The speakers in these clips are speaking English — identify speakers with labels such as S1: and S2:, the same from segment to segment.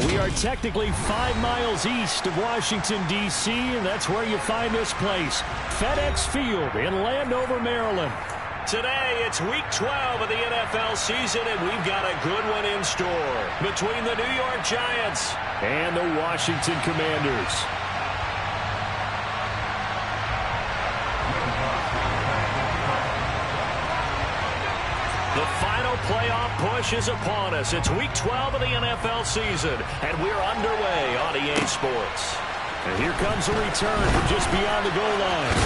S1: We are technically 5 miles east of Washington, D.C., and that's where you find this place, FedEx Field in Landover, Maryland. Today, it's Week 12 of the NFL season, and we've got a good one in store between the New York Giants and the Washington Commanders. The final playoff push is upon us. It's Week 12 of the NFL season, and we're underway on EA Sports. And here comes a return from just beyond the goal line.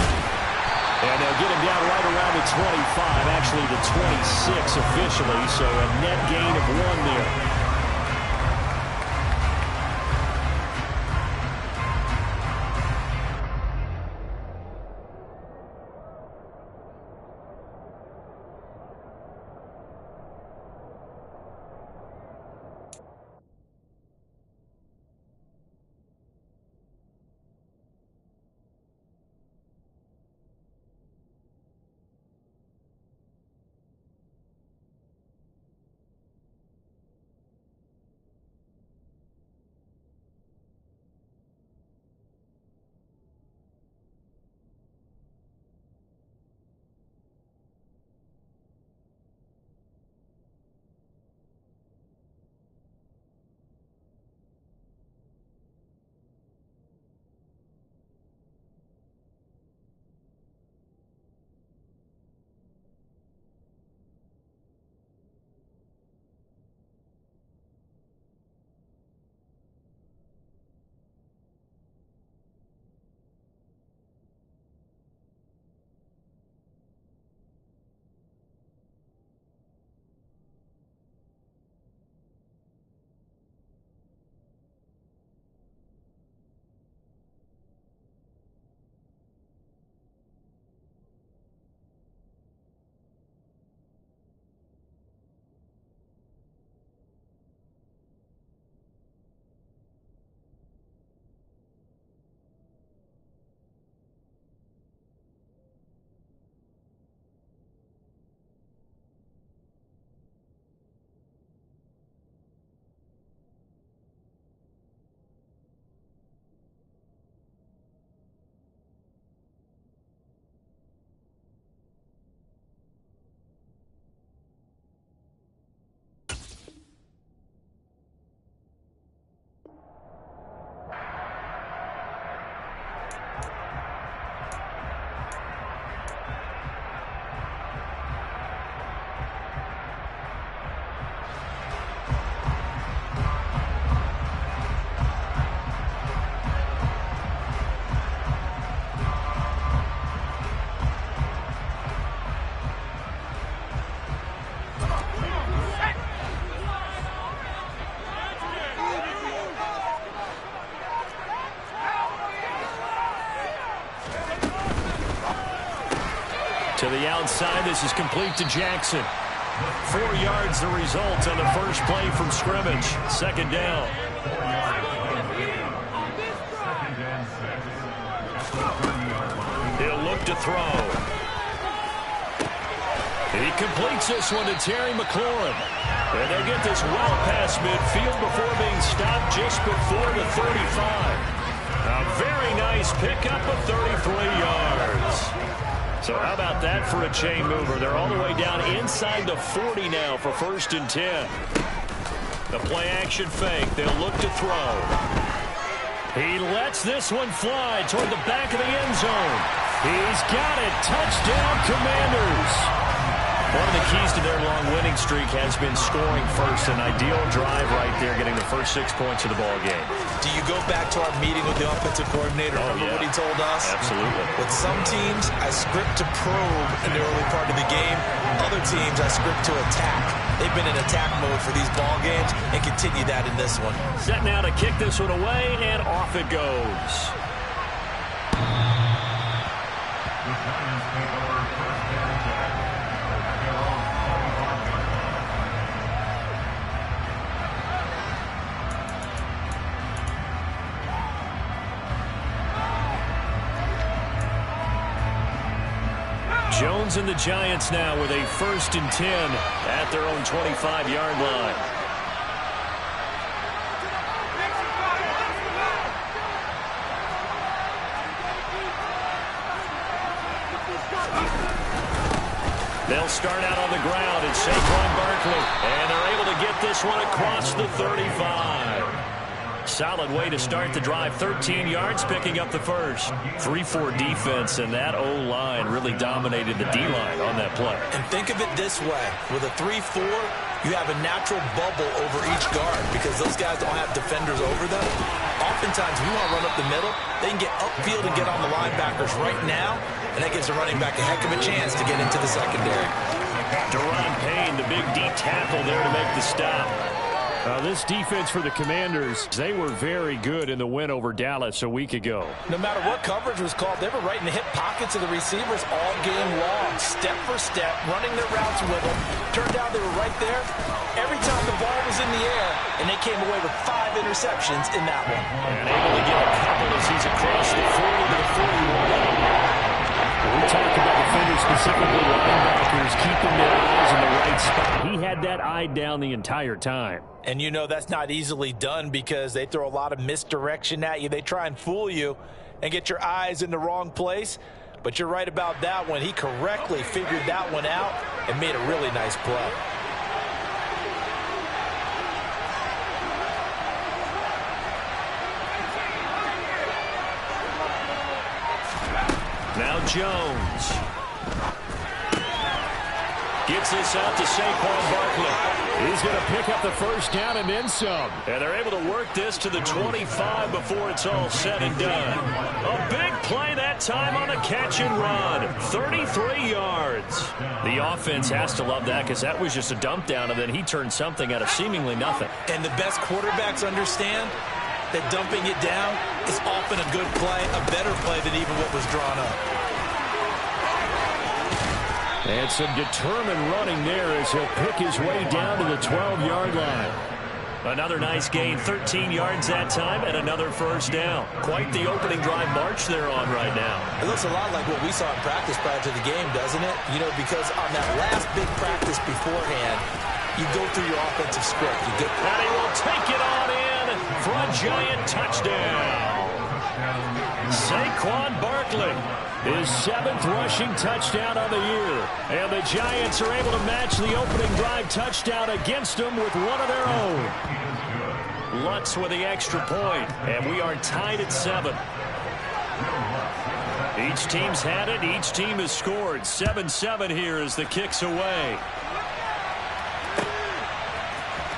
S1: And they'll get him down right around the 25, actually the 26 officially, so a net gain of 1 there. To the outside, this is complete to Jackson. 4 yards the result on the first play from scrimmage. Second down. He'll look to throw. He completes this one to Terry McLaurin. And they'll get this well past midfield before being stopped just before the 35. A very nice pickup of 33 yards. So how about that for a chain mover? They're all the way down inside the 40 now for 1st and 10. The play action fake. They'll look to throw. He lets this one fly toward the back of the end zone. He's got it. Touchdown, Commanders. One of the keys to their long winning streak has been scoring first. An ideal drive right there, getting the first 6 points of the ball game.
S2: Do you go back to our meeting with the offensive coordinator? Remember what he told us?
S1: Absolutely.
S2: With some teams, I script to probe in the early part of the game. Other teams, I script to attack. They've been in attack mode for these ball games and continue that in this one.
S1: Set now to kick this one away, and off it goes. Jones and the Giants now with a 1st and 10 at their own 25-yard line. They'll start out on the ground. It's Saquon Barkley. And they're able to get this one across the 35. Solid way to start the drive. 13 yards, picking up the first. 3-4 defense, and that O-line really dominated the D-line on that play.
S2: And think of it this way. With a 3-4, you have a natural bubble over each guard because those guys don't have defenders over them. Oftentimes, if you want to run up the middle, they can get upfield and get on the linebackers right now, and that gives the running back a heck of a chance to get into the secondary.
S1: Deron Payne, the big D tackle there to make the stop.
S3: This defense for the Commanders, they were very good in the win over Dallas a week ago.
S2: No matter what coverage was called, they were right in the hip pockets of the receivers all game long, step for step, running their routes with them. Turned out they were right there every time the ball was in the air, and they came away with 5 interceptions in that one.
S1: And able to get a couple as he's across the 40 to the 41.
S3: We talked about defenders, specifically linebackers, keeping their eyes in the right spot. He had that eye down the entire time.
S2: And you know that's not easily done because they throw a lot of misdirection at you. They try and fool you and get your eyes in the wrong place. But you're right about that one. He correctly figured that one out and made a really nice play.
S1: Now Jones. Gets this out to Saquon Barkley.
S3: He's going to pick up the first down and then some.
S1: And they're able to work this to the 25 before it's all said and done. A big play that time on a catch and run. 33 yards. The offense has to love that because that was just a dump down, and then he turned something out of seemingly nothing.
S2: And the best quarterbacks understand that dumping it down is often a good play, a better play than even what was drawn up.
S3: And some determined running there as he'll pick his way down to the 12-yard line.
S1: Another nice gain, 13 yards that time, and another first down. Quite the opening drive march they're on right now.
S2: It looks a lot like what we saw in practice prior to the game, doesn't it? You know, because on that last big practice beforehand, you go through your offensive script.
S1: And he will take it on in for a giant touchdown. Saquon Barkley, his 7th rushing touchdown on the year. And the Giants are able to match the opening drive touchdown against them with one of their own. Lutz with the extra point, and we are tied at 7. Each team's had it. Each team has scored. 7-7 here as the kick's away.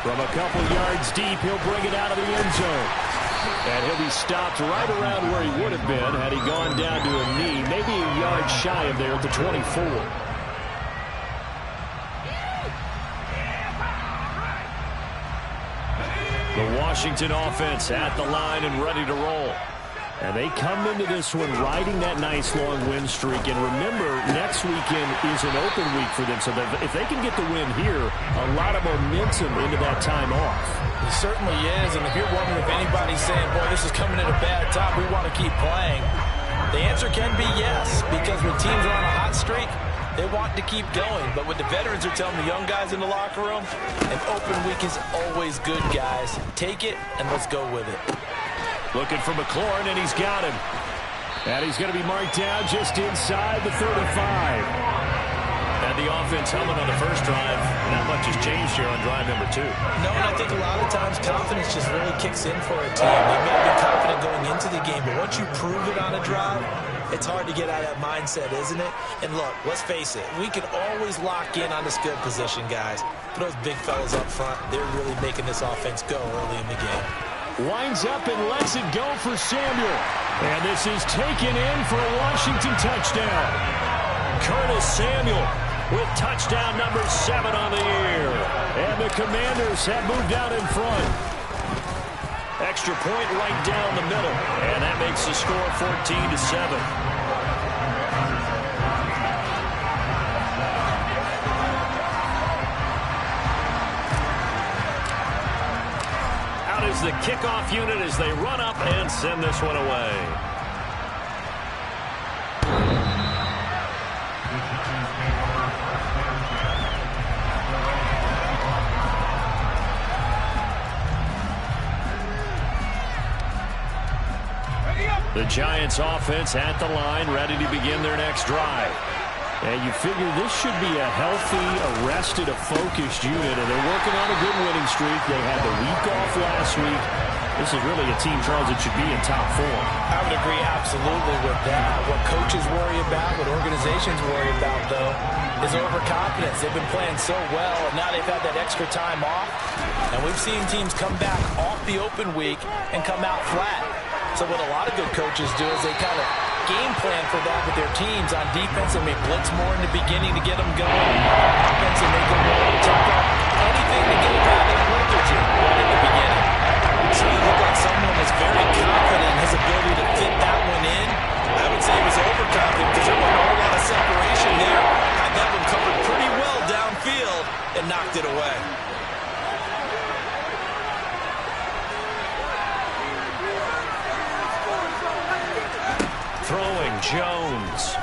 S3: From a couple yards deep, he'll bring it out of the end zone. And he'll be stopped right around where he would have been had he gone down to a knee, maybe a yard shy of there at the 24.
S1: The Washington offense at the line and ready to roll.
S3: And they come into this one riding that nice long win streak. And remember, next weekend is an open week for them. So that if they can get the win here, a lot of momentum into that time off.
S2: It certainly is. And if you're wondering if anybody's saying, boy, this is coming at a bad time, we want to keep playing, the answer can be yes. Because when teams are on a hot streak, they want to keep going. But what the veterans are telling the young guys in the locker room, an open week is always good, guys. Take it and let's go with it.
S1: Looking for McLaurin, and he's got him.
S3: And he's going to be marked down just inside the 35.
S1: And the offense humming on the first drive. Not much has changed here on drive number 2.
S2: No, and I think a lot of times confidence just really kicks in for a team. They may have been confident going into the game, but once you prove it on a drive, it's hard to get out of that mindset, isn't it? And look, let's face it, we can always lock in on the skill position, guys. But those big fellas up front, they're really making this offense go early in the game.
S3: Winds up and lets it go for Samuel. And this is taken in for a Washington touchdown.
S1: Curtis Samuel with touchdown number 7 on the year.
S3: And the Commanders have moved out in front.
S1: Extra point right down the middle. And that makes the score 14-7. Is the kickoff unit as they run up and send this one away. The Giants offense at the line, ready to begin their next drive.
S3: And you figure this should be a healthy, arrested, a focused unit, and they're working on a good winning streak. They had the week off last week. This is really a team, Charles, that should be in top form.
S2: I would agree absolutely with that. What coaches worry about, what organizations worry about, though, is overconfidence. They've been playing so well, and now they've had that extra time off. And we've seen teams come back off the open week and come out flat. So what a lot of good coaches do is they kind of game plan for that with their teams. On defense, they may blitz more in the beginning to get them going. On offense, they may go more to tempo. Anything to get them out of the lethargy right at the beginning. So he looked like someone was very confident in his ability to fit that one in. I would say he was overconfident because there wasn't a whole lot of separation there. Had that one covered pretty well downfield and knocked it away.
S1: Throwing Jones.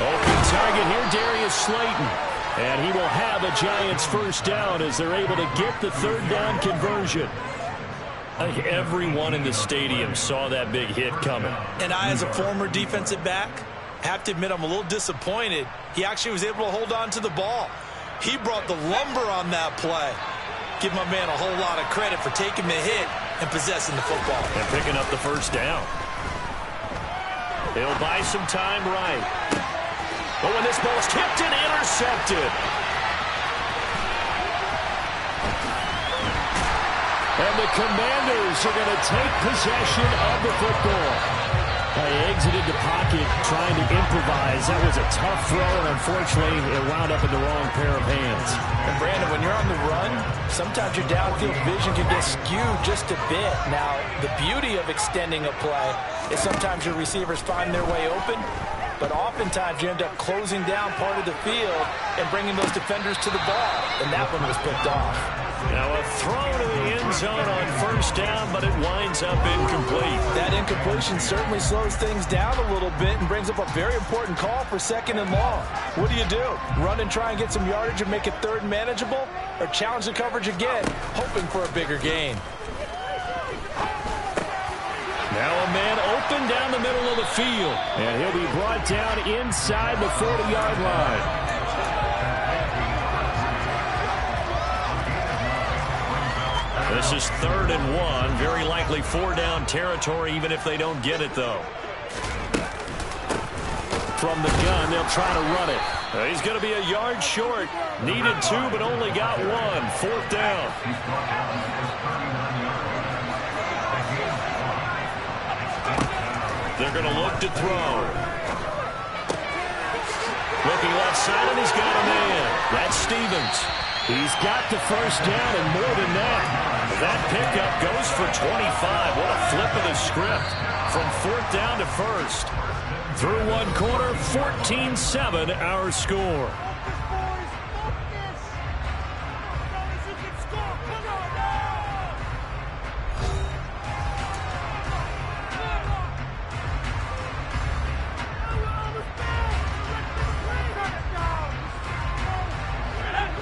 S1: Open target here, Darius Slayton. And he will have a Giants first down as they're able to get the third down conversion. I think everyone in the stadium saw that big hit coming.
S2: And I, as a former defensive back, have to admit I'm a little disappointed. He actually was able to hold on to the ball. He brought the lumber on that play. Give my man a whole lot of credit for taking the hit and possessing the football.
S1: And picking up the first down. They'll buy some time right. But when this ball's tipped and intercepted. And the Commanders are going to take possession of the football. They exited the pocket trying to improvise. That was a tough throw, and unfortunately, it wound up in the wrong pair of hands.
S2: And Brandon, when you're on the run, sometimes your downfield vision can get skewed just a bit. Now, the beauty of extending a play is sometimes your receivers find their way open, but oftentimes you end up closing down part of the field and bringing those defenders to the ball, and that one was picked off.
S1: Now a throw to the end zone on first down, but it winds up incomplete.
S2: That incompletion certainly slows things down a little bit and brings up a very important call for second and long. What do? Run and try and get some yardage and make it third and manageable, or challenge the coverage again, hoping for a bigger gain?
S1: Now a man open down the middle of the field,
S3: and he'll be brought down inside the 40-yard line.
S1: This is 3rd and 1. Very likely 4-down territory, even if they don't get it, though.
S3: From the gun, they'll try to run it.
S1: He's going to be a yard short. Needed 2, but only got 1. 4th down. They're going to look to throw. Looking left side, and he's got a man. That's Stevens.
S3: He's got the first down and more than that.
S1: That pickup goes for 25. What a flip of the script. From 4th down to 1st. Through one quarter, 14-7 our score.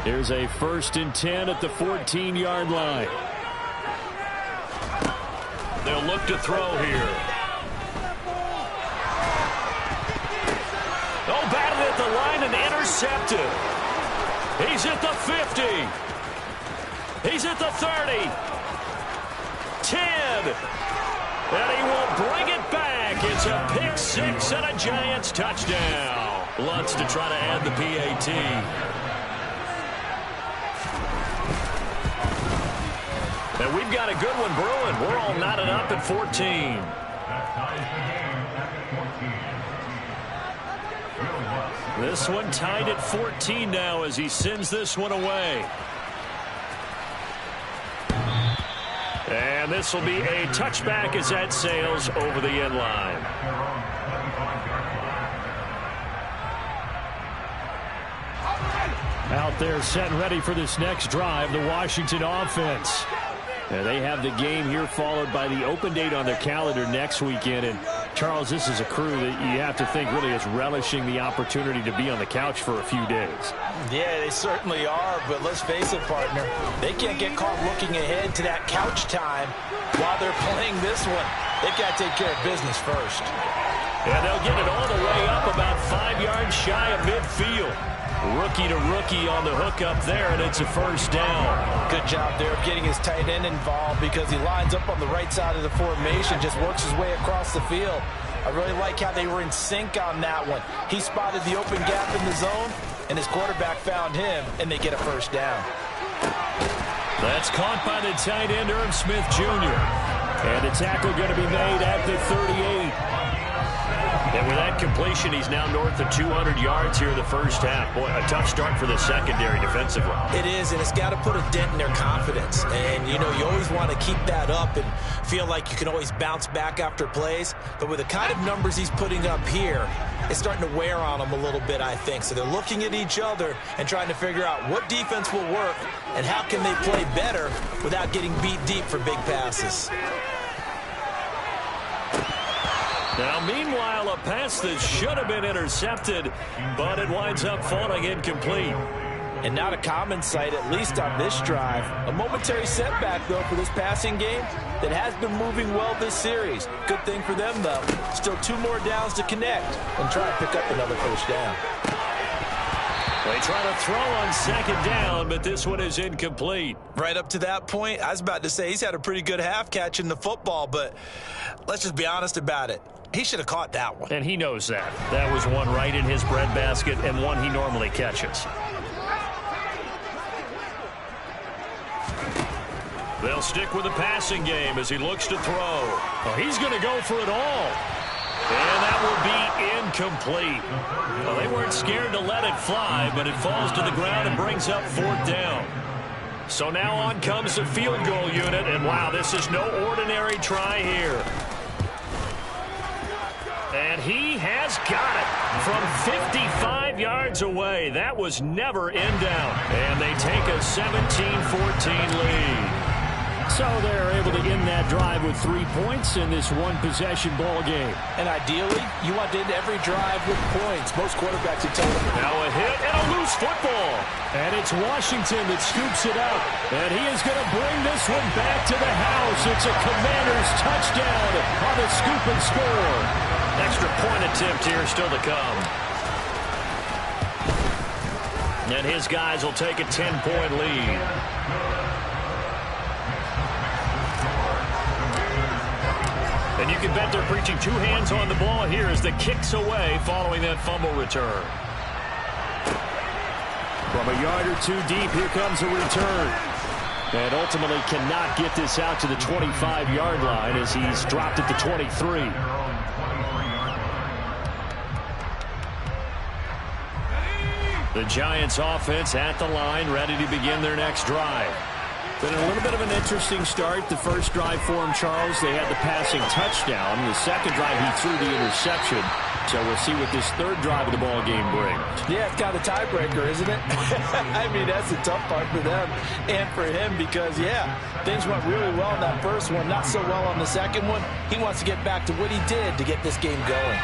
S3: Here's a 1st and 10 at the 14-yard line.
S1: They'll look to throw here. Oh, batted at the line and intercepted. He's at the 50. He's at the 30. 10. And he will bring it back. It's a pick 6 and a Giants touchdown. Lutz to try to add the PAT. And we've got a good one brewing. We're all knotted up at 14. This one tied at 14 now as he sends this one away. And this will be a touchback as that sails over the end line.
S3: Out there set and ready for this next drive, the Washington offense. They have the game here followed by the open date on their calendar next weekend. And, Charles, this is a crew that you have to think really is relishing the opportunity to be on the couch for a few days.
S2: Yeah, they certainly are. But let's face it, partner, they can't get caught looking ahead to that couch time while they're playing this one. They've got to take care of business first.
S1: And they'll get it all the way up about 5 yards shy of midfield. Rookie to rookie on the hook up there, and it's a first down.
S2: Good job there of getting his tight end involved because he lines up on the right side of the formation, just works his way across the field. I really like how they were in sync on that one. He spotted the open gap in the zone, and his quarterback found him, and they get a first down.
S1: That's caught by the tight end, Irv Smith Jr. And the tackle going to be made at the 38. And with that completion, he's now north of 200 yards here in the first half. Boy, a tough start for the secondary defensively.
S2: It is, and it's got to put a dent in their confidence. And, you know, you always want to keep that up and feel like you can always bounce back after plays. But with the kind of numbers he's putting up here, it's starting to wear on them a little bit, I think. So they're looking at each other and trying to figure out what defense will work and how can they play better without getting beat deep for big passes.
S1: Now, meanwhile, a pass that should have been intercepted, but it winds up falling incomplete.
S2: And not a common sight, at least on this drive. A momentary setback, though, for this passing game that has been moving well this series. Good thing for them, though. Still 2 more downs to connect and try to pick up another first down.
S1: They try to throw on second down, but this one is incomplete.
S2: Right up to that point, I was about to say he's had a pretty good half catching the football, but let's just be honest about it. He should have caught that one.
S1: And he knows that. That was one right in his breadbasket and one he normally catches. They'll stick with the passing game as he looks to throw. Oh, he's going to go for it all. And that will be incomplete. Well, they weren't scared to let it fly, but it falls to the ground and brings up 4th down. So now on comes the field goal unit, and wow, this is no ordinary try here. And he has got it from 55 yards away. That was never in down. And they take a 17-14 lead.
S3: So they're able to end that drive with 3 points in this one-possession ball game.
S2: And ideally, you want to end every drive with points. Most quarterbacks would tell them.
S1: Now a hit and a loose football.
S3: And it's Washington that scoops it up. And he is going to bring this one back to the house. It's a Commanders touchdown on the scoop and score.
S1: Extra point attempt here still to come. And his guys will take a 10-point lead. And you can bet they're preaching 2 hands on the ball here as the kick's away following that fumble return.
S3: From a yard or 2 deep, here comes a return. And ultimately cannot get this out to the 25-yard line as he's dropped at the 23.
S1: The Giants offense at the line, ready to begin their next drive.
S3: Been a little bit of an interesting start. The first drive for him, Charles, they had the passing touchdown. The second drive, he threw the interception. So we'll see what this third drive of the ball game brings.
S2: Yeah, it's kind of a tiebreaker, isn't it? I mean, that's the tough part for them and for him because, yeah, things went really well in that first one, not so well on the second one. He wants to get back to what he did to get this game going.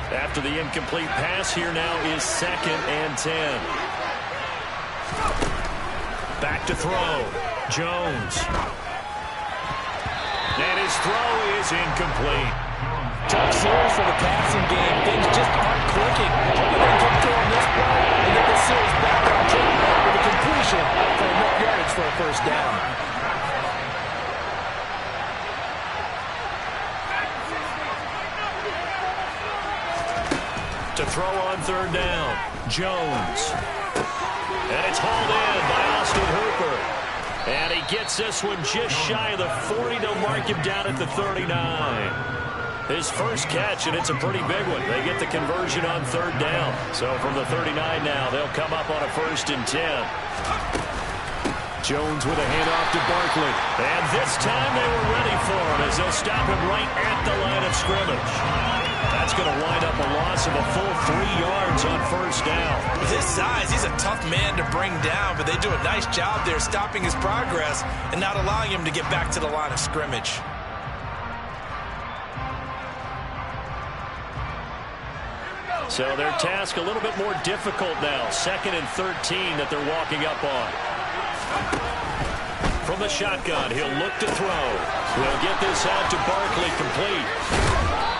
S1: After the incomplete pass, here now is 2nd and 10. Back to throw. Jones. And his throw is incomplete.
S2: Tough series for the passing game. Things just aren't clicking. Hoping they can throw on this play and get the series back on track with a completion for enough yardage for a first down.
S1: To throw on 3rd down. Jones. And it's hauled in by Austin Hooper. And he gets this one just shy of the 40. They'll mark him down at the 39. His first catch, and it's a pretty big one. They get the conversion on 3rd down. So from the 39 now, they'll come up on a 1st and 10.
S3: Jones with a handoff to Barkley.
S1: And this time they were ready for him as they'll stop him right at the line of scrimmage. That's going to wind up a loss of a full 3 yards on 1st down.
S2: With his size, he's a tough man to bring down, but they do a nice job there stopping his progress and not allowing him to get back to the line of scrimmage.
S1: So their task a little bit more difficult now. 2nd and 13 that they're walking up on. From the shotgun, he'll look to throw. We'll get this out to Barkley complete.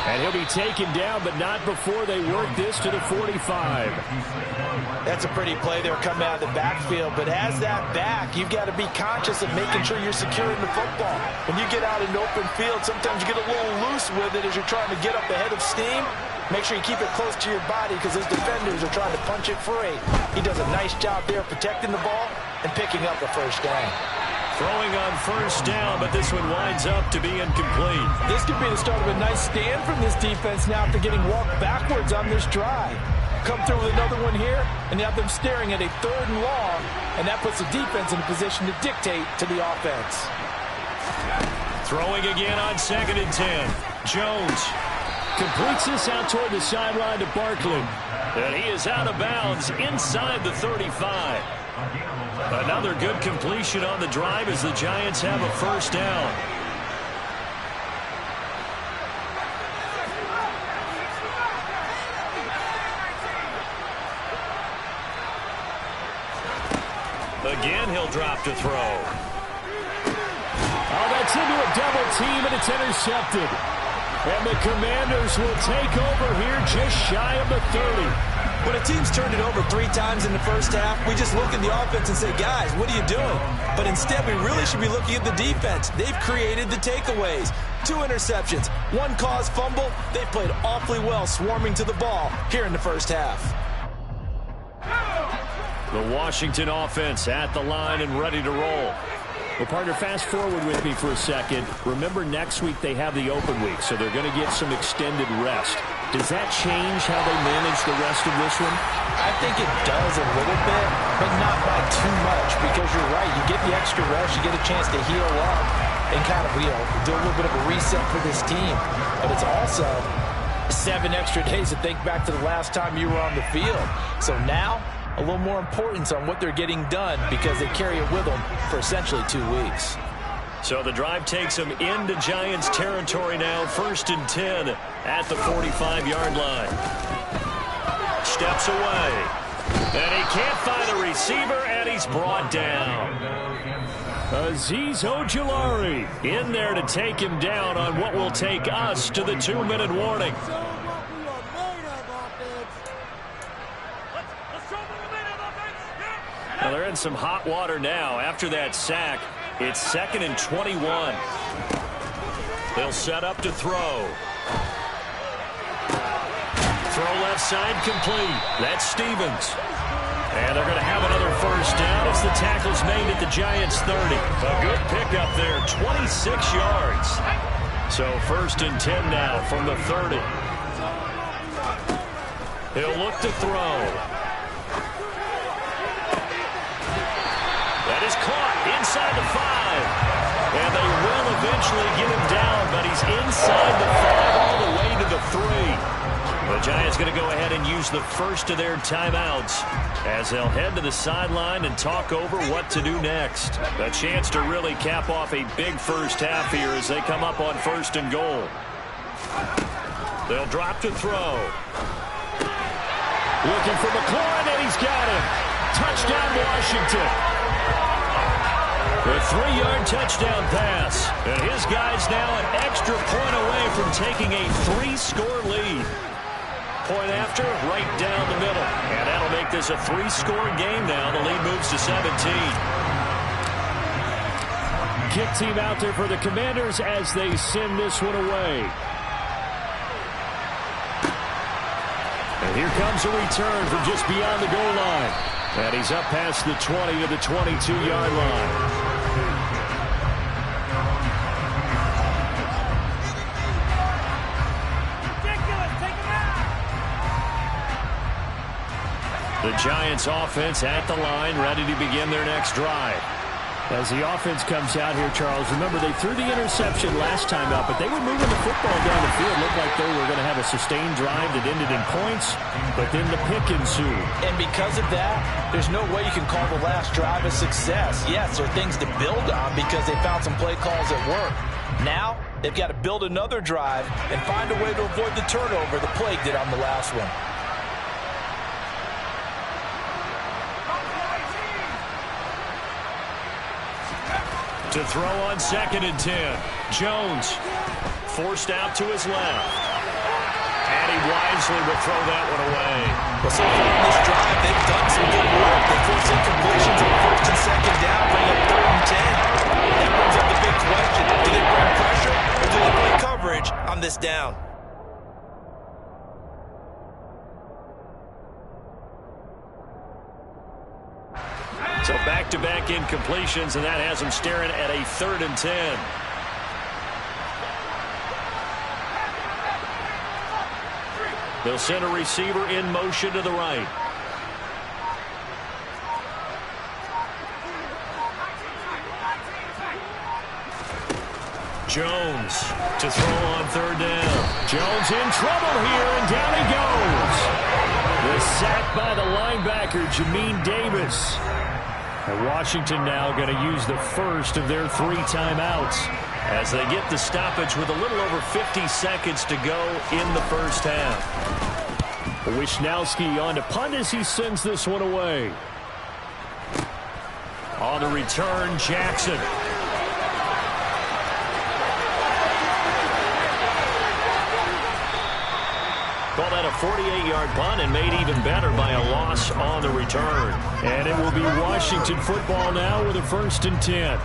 S3: And he'll be taken down, but not before they work this to the 45.
S2: That's a pretty play there coming out of the backfield, but as that back, you've got to be conscious of making sure you're securing the football. When you get out in open field, sometimes you get a little loose with it as you're trying to get up ahead of steam. Make sure you keep it close to your body because those defenders are trying to punch it free. He does a nice job there protecting the ball and picking up the first down.
S1: Throwing on first down, but this one winds up to be incomplete.
S2: This could be the start of a nice stand from this defense now after getting walked backwards on this drive. Come through with another one here, and you have them staring at a 3rd and long, and that puts the defense in a position to dictate to the offense.
S1: Throwing again on 2nd and 10. Jones
S3: completes this out toward the sideline to Barkley.
S1: And he is out of bounds inside the 35. Another good completion on the drive as the Giants have a first down. Again, he'll drop to throw.
S3: Oh, that's into a double team, and it's intercepted. And the Commanders will take over here just shy of the 30.
S2: When a team's turned it over 3 times in the first half, we just look at the offense and say, guys, what are you doing? But instead, we really should be looking at the defense. They've created the takeaways. 2 interceptions, 1 caused fumble. They've played awfully well swarming to the ball here in the first half.
S1: The Washington offense at the line and ready to roll.
S3: Well, partner, fast forward with me for a second. Remember, next week they have the open week, so they're going to get some extended rest. Does that change how they manage the rest of this one?
S2: I think it does a little bit, but not by too much, because you're right. You get the extra rest, you get a chance to heal up and kind of, do a little bit of a reset for this team. But it's also 7 extra days to think back to the last time you were on the field. So now, a little more importance on what they're getting done because they carry it with them for essentially 2 weeks.
S1: So the drive takes them into Giants territory now. 1st and 10 at the 45-yard line. Steps away. And he can't find a receiver, and he's brought down.
S3: Azeez Ojulari in there to take him down on what will take us to the 2-minute warning.
S1: Well, they're in some hot water now. After that sack, it's 2nd and 21. They'll set up to throw. Throw left side complete. That's Stevens. And they're going to have another first down as the tackle's made at the Giants' 30. A good pickup there, 26 yards. So 1st and 10 now from the 30. He'll look to throw. That is caught inside the 5. And they will eventually get him down, but he's inside the 5 all the way to the 3. The Giants going to go ahead and use the first of their timeouts as they'll head to the sideline and talk over what to do next. A chance to really cap off a big first half here as they come up on 1st and goal. They'll drop to throw.
S3: Looking for McLaurin, and he's got him. Touchdown, Washington.
S1: A 3-yard touchdown pass. And his guy's now an extra point away from taking a 3-score lead. Point after, right down the middle. And that'll make this a 3-score game now. The lead moves to 17.
S3: Kick team out there for the Commanders as they send this one away. And here comes a return from just beyond the goal line. And he's up past the 20 to the 22-yard line.
S1: The Giants offense at the line, ready to begin their next drive.
S3: As the offense comes out here, Charles, remember they threw the interception last time out, but they were moving the football down the field. Looked like they were going to have a sustained drive that ended in points, but then the pick ensued.
S2: And because of that, there's no way you can call the last drive a success. Yes, there are things to build on because they found some play calls that work. Now, they've got to build another drive and find a way to avoid the turnover the Plague did on the last one.
S1: To throw on 2nd and 10. Jones forced out to his left. and he wisely will throw that one away.
S2: Well, so far in this drive, they've done some good work. They forced incompletions on first and second down, bring up 3rd and 10. That brings up the big question. Do they bring pressure or do they bring coverage on this down?
S1: So back-to-back incompletions, and that has them staring at a 3rd and 10. They'll send a receiver in motion to the right. Jones to throw on 3rd down. Jones in trouble here, and down he goes. The sack by the linebacker, Jamin Davis. And Washington now going to use the first of their 3 timeouts as they get the stoppage with a little over 50 seconds to go in the first half. Wishnowski on to punt as he sends this one away. On the return, Jackson. Call that a 48-yard punt and made even better by a loss on the return. And it will be Washington football now with a 1st and 10.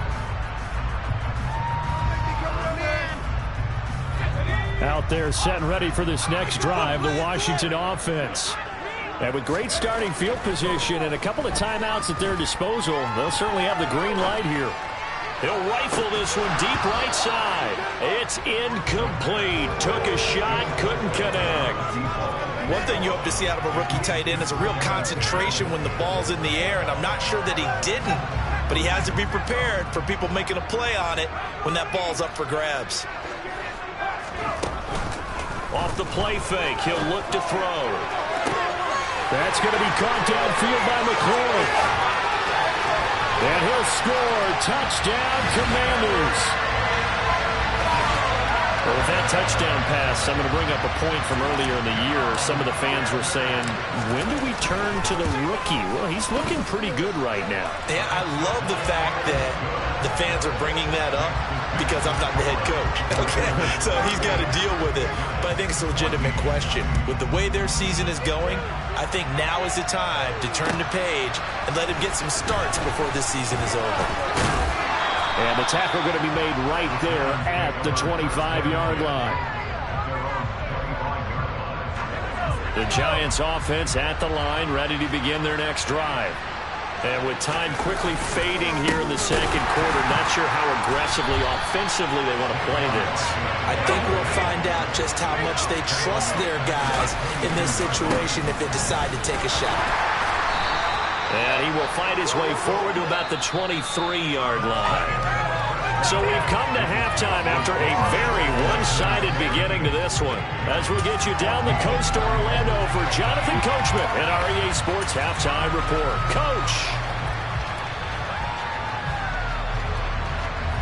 S1: Out there set and ready for this next drive, the Washington offense. And with great starting field position and a couple of timeouts at their disposal, they'll certainly have the green light here. He'll rifle this one deep right side. It's incomplete. Took a shot, couldn't connect.
S2: One thing you hope to see out of a rookie tight end is a real concentration when the ball's in the air, and I'm not sure that he didn't, but he has to be prepared for people making a play on it when that ball's up for grabs.
S1: Off the play fake, he'll look to throw. That's going to be caught downfield by McLaurin. And he'll score. Touchdown, Commanders. Well, with that touchdown pass, I'm going to bring up a point from earlier in the year. Some of the fans were saying, when do we turn to the rookie? Well, he's looking pretty good right now.
S2: Yeah, I love the fact that the fans are bringing that up because I'm not the head coach. Okay, so he's got to deal with it. But I think it's a legitimate question. With the way their season is going, I think now is the time to turn the page and let him get some starts before this season is over.
S3: And the tackle going to be made right there at the 25-yard line.
S1: The Giants offense at the line, ready to begin their next drive. And with time quickly fading here in the second quarter, not sure how aggressively, offensively they want to play this.
S2: I think we'll find out just how much they trust their guys in this situation if they decide to take a shot.
S1: And he will fight his way forward to about the 23-yard line. So we've come to halftime after a very one-sided beginning to this one. As we'll get you down the coast to Orlando for Jonathan Coachman and our EA Sports Halftime Report. Coach.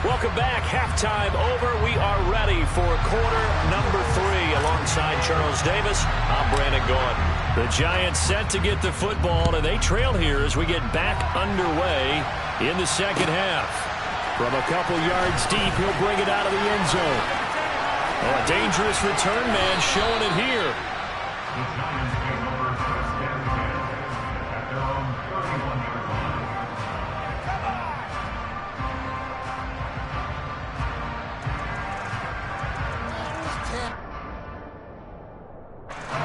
S1: Welcome back. Halftime over. We are ready for quarter number 3. Alongside Charles Davis, I'm Brandon Gordon. The Giants set to get the football, and they trail here as we get back underway in the second half. From a couple yards deep, he'll bring it out of the end zone. Oh, a dangerous return man showing it here.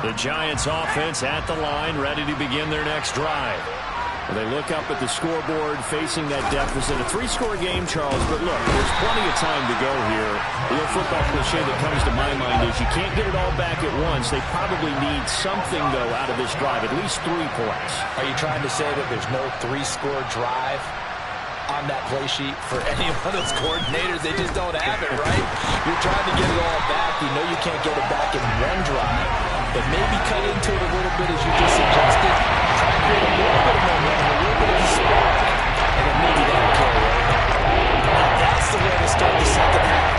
S1: The Giants offense at the line, ready to begin their next drive. Well, they look up at the scoreboard facing that deficit. A 3-score game, Charles, but look, there's plenty of time to go here. The old football cliche that comes to my mind is you can't get it all back at once. They probably need something, though, out of this drive, at least 3 points.
S2: Are you trying to say that there's no 3-score drive on that play sheet for any of those coordinators? They just don't have it, right? You're trying to get it all back. You know you can't get it back in one drive, but maybe cut into it a little bit as you just suggested. Try and create a little bit of momentum, a little bit of a spark, and then maybe that'll carry over. That's the way to start the second half.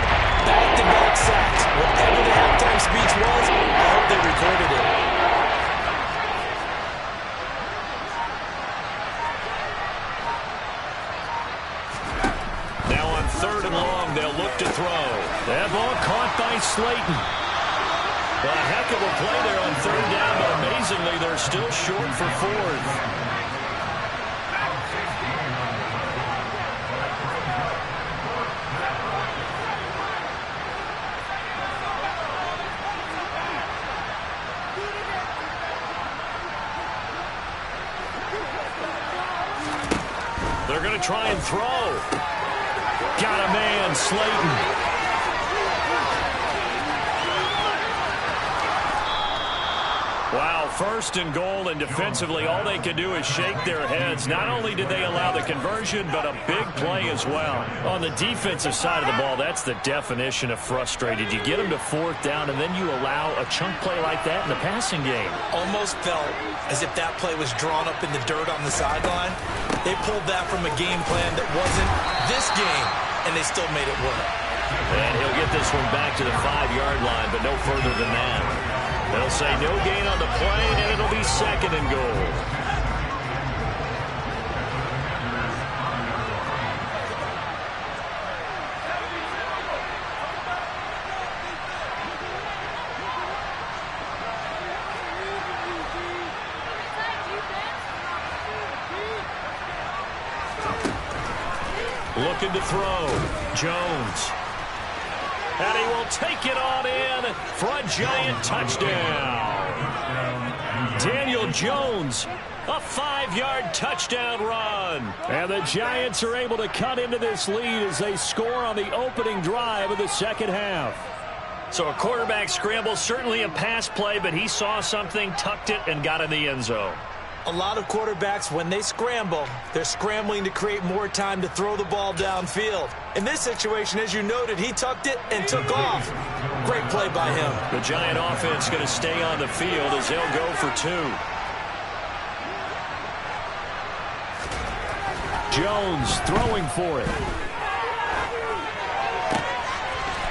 S2: Back-to-back sacks. Whatever the halftime speech was, I hope they recorded it.
S1: Now on 3rd and long, they'll look to throw. That ball caught by Slayton. A heck of a play there on third down, but amazingly, they're still short for fourth. They're going to try and throw. Got a man, Slayton. Wow, first and goal, and defensively all they can do is shake their heads. Not only did they allow the conversion, but a big play as well. On the defensive side of the ball, that's the definition of frustrated. You get them to fourth down, and then you allow a chunk play like that in the passing game.
S2: Almost felt as if that play was drawn up in the dirt on the sideline. They pulled that from a game plan that wasn't this game, and they still made it work.
S1: And he'll get this one back to the 5-yard line, but no further than that. They'll say no gain on the play, and it'll be second and goal. Looking to throw. Jones. And he will take it on in for a Giant touchdown. Daniel Jones, a 5-yard touchdown run. And the Giants are able to cut into this lead as they score on the opening drive of the second half. So a quarterback scramble, certainly a pass play, but he saw something, tucked it, and got in the end zone.
S2: A lot of quarterbacks, when they scramble, they're scrambling to create more time to throw the ball downfield. In this situation, as you noted, he tucked it and took off. Great play by him.
S1: The Giant offense going to stay on the field as they'll go for 2. Jones throwing for it.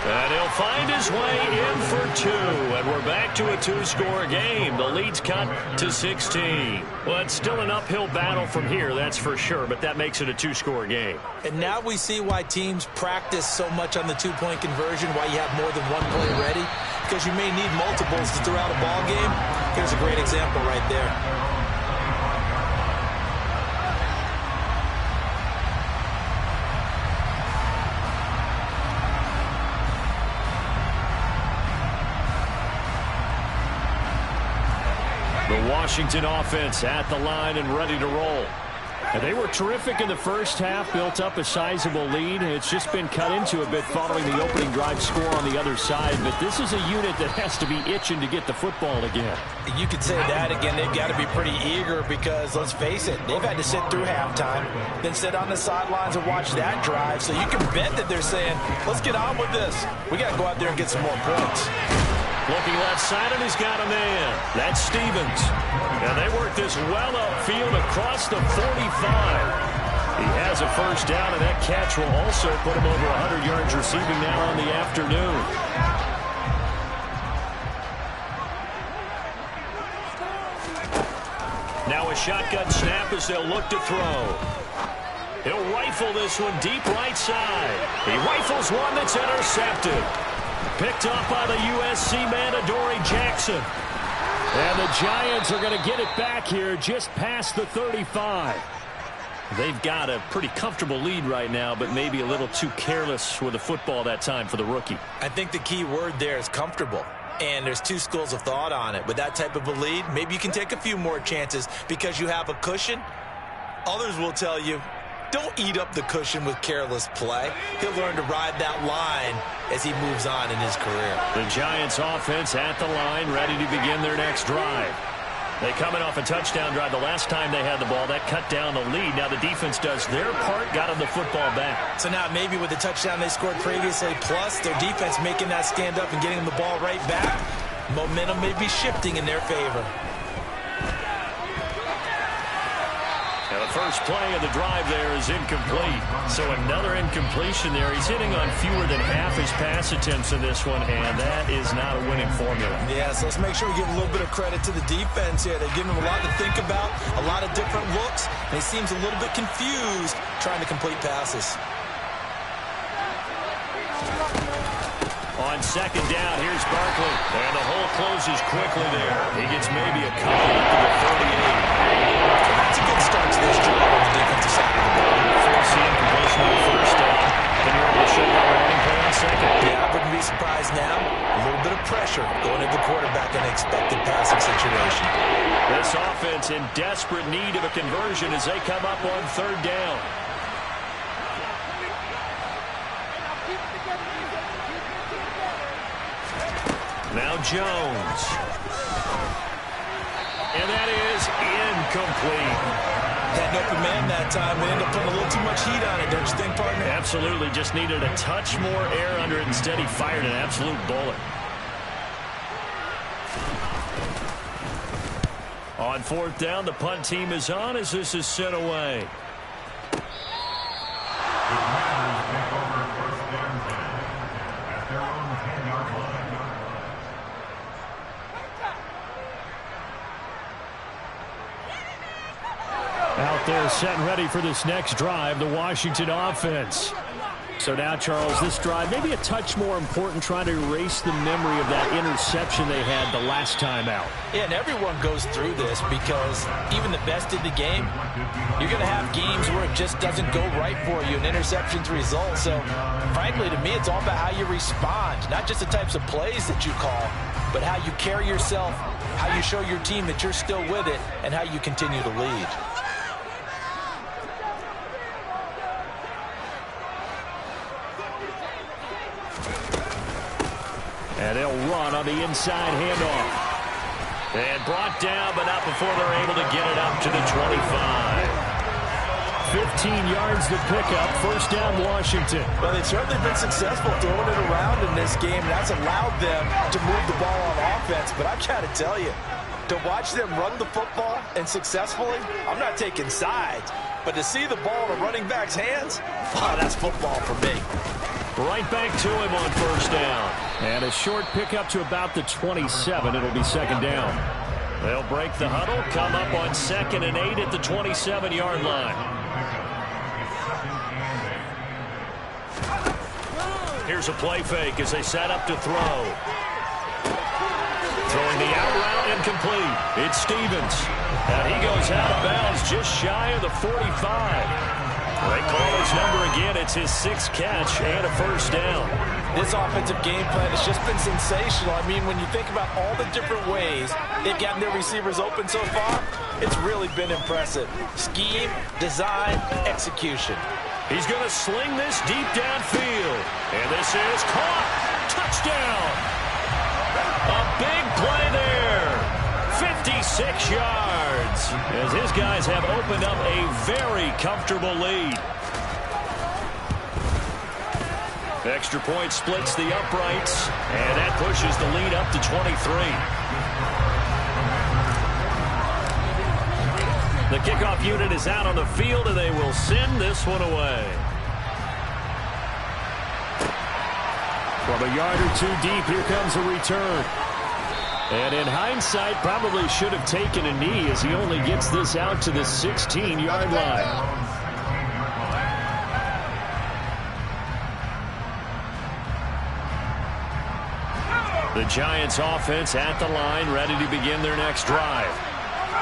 S1: And he'll find his way in for 2. And we're back to a 2-score game. The lead's cut to 16. Well, it's still an uphill battle from here, that's for sure, but that makes it a 2-score game.
S2: And now we see why teams practice so much on the 2-point conversion, why you have more than one play ready, because you may need multiples to throw out a ball game. Here's a great example right there.
S1: The Washington offense at the line and ready to roll.
S3: And they were terrific in the first half, built up a sizable lead. It's just been cut into a bit following the opening drive score on the other side. But this is a unit that has to be itching to get the football again.
S2: You could say that again. They've got to be pretty eager because, let's face it, they've had to sit through halftime, then sit on the sidelines and watch that drive. So you can bet that they're saying, let's get on with this. We got to go out there and get some more points.
S1: Looking left side, and he's got a man. That's Stevens. And they work this well upfield across the 45. He has a first down, and that catch will also put him over 100 yards receiving now on the afternoon. Now a shotgun snap as they'll look to throw. He'll rifle this one deep right side. He rifles one that's intercepted. Picked up by the USC man, Adoree Jackson. And the Giants are going to get it back here just past the 35. They've got a pretty comfortable lead right now, but maybe a little too careless with the football that time for the rookie.
S2: I think the key word there is comfortable. And there's 2 schools of thought on it. With that type of a lead, maybe you can take a few more chances because you have a cushion. Others will tell you, don't eat up the cushion with careless play. He'll learn to ride that line as he moves on in his career.
S1: The Giants offense at the line, ready to begin their next drive. They coming off a touchdown drive the last time they had the ball. That cut down the lead. Now the defense does their part, got them the football back.
S2: So now maybe with the touchdown they scored previously, plus their defense making that stand up and getting them the ball right back, momentum may be shifting in their favor.
S1: Now the first play of the drive there is incomplete. So another incompletion there. He's hitting on fewer than half his pass attempts in this one, and that is not a winning formula.
S2: Yeah, so let's make sure we give a little bit of credit to the defense here. They've given him a lot to think about, a lot of different looks, and he seems a little bit confused trying to complete passes.
S1: On On second down, here's Barkley. And the hole closes quickly there. He gets maybe a couple up to the 38.
S2: That's a good start to this drive on the defensive side of the ball.
S1: Forcing completion on first down. Then you're able to shut down the running play on second.
S2: Yeah, I wouldn't be surprised now. A little bit of pressure going into the quarterback in an expected passing situation.
S1: This offense in desperate need of a conversion as they come up on third down. Now Jones. And that is incomplete.
S2: Had an open man that time. They ended up putting a little too much heat on it, don't you think, partner?
S1: Absolutely. Just needed a touch more air under it. Instead, he fired an absolute bullet. On fourth down, the punt team is on as this is sent away. Out there set and ready for this next drive, the Washington offense. So now, Charles, this drive maybe a touch more important, trying to erase the memory of that interception they had the last time out.
S2: Yeah, and everyone goes through this because even the best in the game, you're going to have games where it just doesn't go right for you, and interceptions result. So, frankly, to me, it's all about how you respond, not just the types of plays that you call, but how you carry yourself, how you show your team that you're still with it, and how you continue to lead.
S1: And they'll run on the inside handoff. And brought down, but not before they're able to get it up to the 25. 15 yards to pick up. First down, Washington.
S2: Well, they've certainly been successful throwing it around in this game. That's allowed them to move the ball on offense. But I've got to tell you, to watch them run the football and successfully, I'm not taking sides. But to see the ball in a running back's hands, wow, that's football for me.
S1: Right back to him on first down. And a short pickup to about the 27. It'll be second down. They'll break the huddle, come up on 2nd and 8 at the 27-yard line. Here's a play fake as they set up to throw. Throwing the out route incomplete. It's Stevens. And he goes out of bounds just shy of the 45. They call his number again. It's his 6th catch and a first down.
S2: This offensive game plan has just been sensational. I mean, when you think about all the different ways they've gotten their receivers open so far, it's really been impressive. Scheme, design, execution.
S1: He's going to sling this deep downfield. And this is caught. Touchdown. A big play there. 56 yards. As his guys have opened up a very comfortable lead. Extra point splits the uprights. And that pushes the lead up to 23. The kickoff unit is out on the field, and they will send this one away. From a yard or two deep, here comes a return. And in hindsight, probably should have taken a knee as he only gets this out to the 16-yard line. The Giants offense at the line, ready to begin their next drive.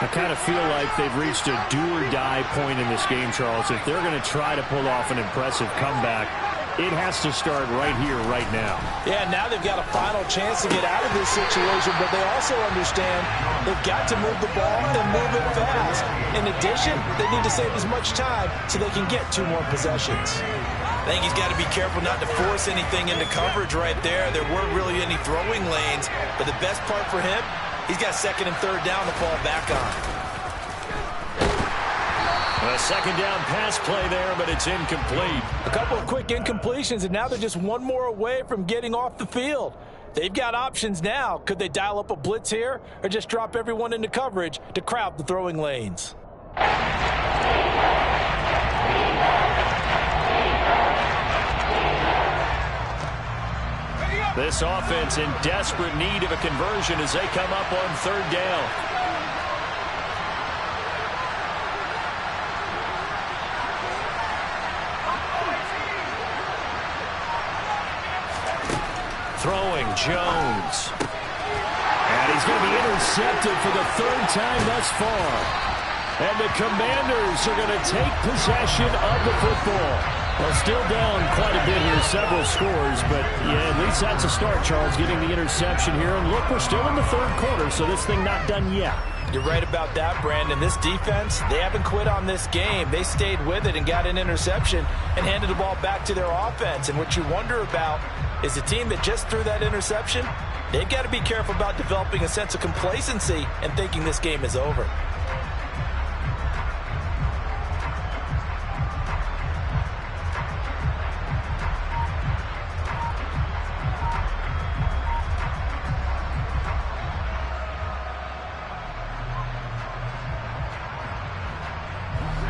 S1: I kind of feel like they've reached a do-or-die point in this game, Charles. If they're going to try to pull off an impressive comeback, it has to start right here, right now.
S2: Yeah, now they've got a final chance to get out of this situation, but they also understand they've got to move the ball and move it fast. In addition, they need to save as much time so they can get 2 more possessions. I think he's got to be careful not to force anything into coverage right there. There weren't really any throwing lanes, but the best part for him, he's got 2nd and 3rd down to fall back on.
S1: A second down pass play there, but it's incomplete.
S2: A couple of quick incompletions, and now they're just one more away from getting off the field. They've got options now. Could they dial up a blitz here or just drop everyone into coverage to crowd the throwing lanes?
S1: This offense in desperate need of a conversion as they come up on 3rd down. throwing, Jones. And he's going to be intercepted for the third time thus far. And the Commanders are going to take possession of the football. Well, still down quite a bit here, several scores, but yeah, at least that's a start, Charles, getting the interception here. And look, we're still in the third quarter, so this thing not done yet.
S2: You're right about that, Brandon. This defense, they haven't quit on this game. They stayed with it and got an interception and handed the ball back to their offense. And what you wonder about is the team that just threw that interception, they've got to be careful about developing a sense of complacency and thinking this game is over.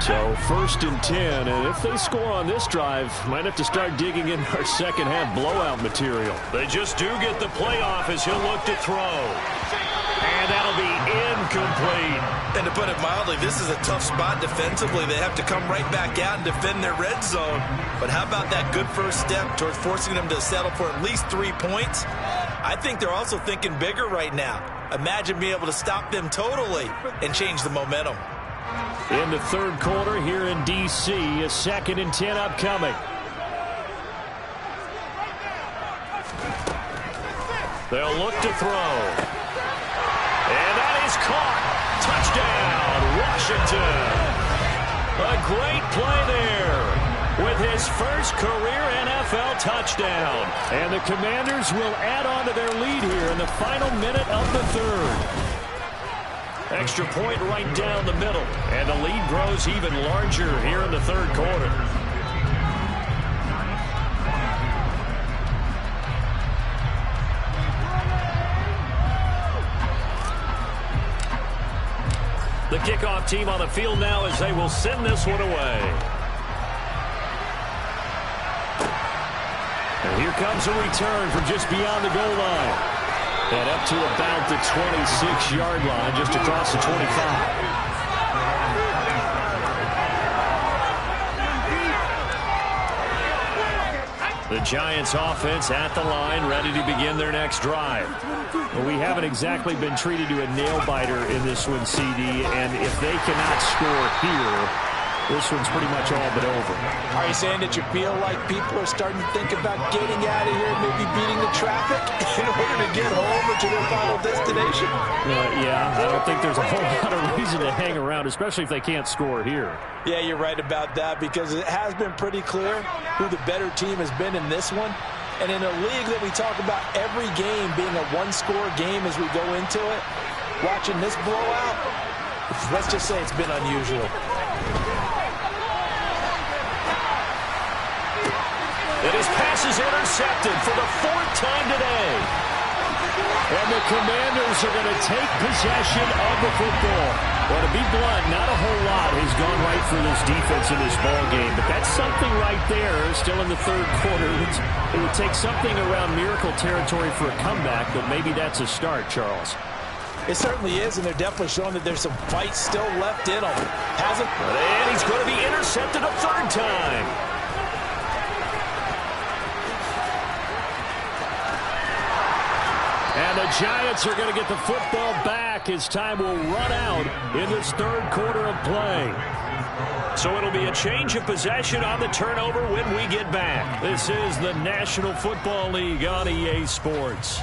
S3: So 1st and 10, and if they score on this drive, might have to start digging in our second half blowout material.
S1: They just do get the playoff as he'll look to throw. And that'll be incomplete.
S2: And to put it mildly, this is a tough spot defensively. They have to come right back out and defend their red zone. But how about that good first step towards forcing them to settle for at least 3 points? I think they're also thinking bigger right now. Imagine being able to stop them totally and change the momentum.
S3: In the third quarter here in D.C., a 2nd and 10 upcoming.
S1: They'll look to throw. And that is caught. Touchdown, Washington. A great play there with his first career NFL touchdown. And the Commanders will add on to their lead here in the final minute of the third. Extra point right down the middle. And the lead grows even larger here in the third quarter. The kickoff team on the field now as they will send this one away. And here comes a return from just beyond the goal line. And up to about the 26-yard line, just across the 25. The Giants offense at the line, ready to begin their next drive. Well, we haven't exactly been treated to a nail-biter in this one, CD, and if they cannot score here, this one's pretty much all but over.
S2: Are you saying that you feel like people are starting to think about getting out of here, maybe beating the traffic in order to get home or to their final destination?
S3: Yeah, I don't think there's a whole lot of reason to hang around, especially if they can't score here.
S2: Yeah, you're right about that because it has been pretty clear who the better team has been in this one. And in a league that we talk about every game being a one-score game as we go into it, watching this blowout, let's just say it's been unusual.
S1: And his pass is intercepted for the 4th time today.
S3: And the Commanders are going to take possession of the football. Well, to be blunt, not a whole lot has gone right for this defense in this ball game, but that's something right there. Still in the third quarter. It would take something around miracle territory for a comeback, but maybe that's a start, Charles.
S2: It certainly is, and they're definitely showing that there's some fight still left in them.
S1: And he's going to be intercepted a 3rd time.
S3: And the Giants are going to get the football back as time will run out in this third quarter of play.
S1: So it'll be a change of possession on the turnover when we get back.
S3: This is the National Football League on EA Sports.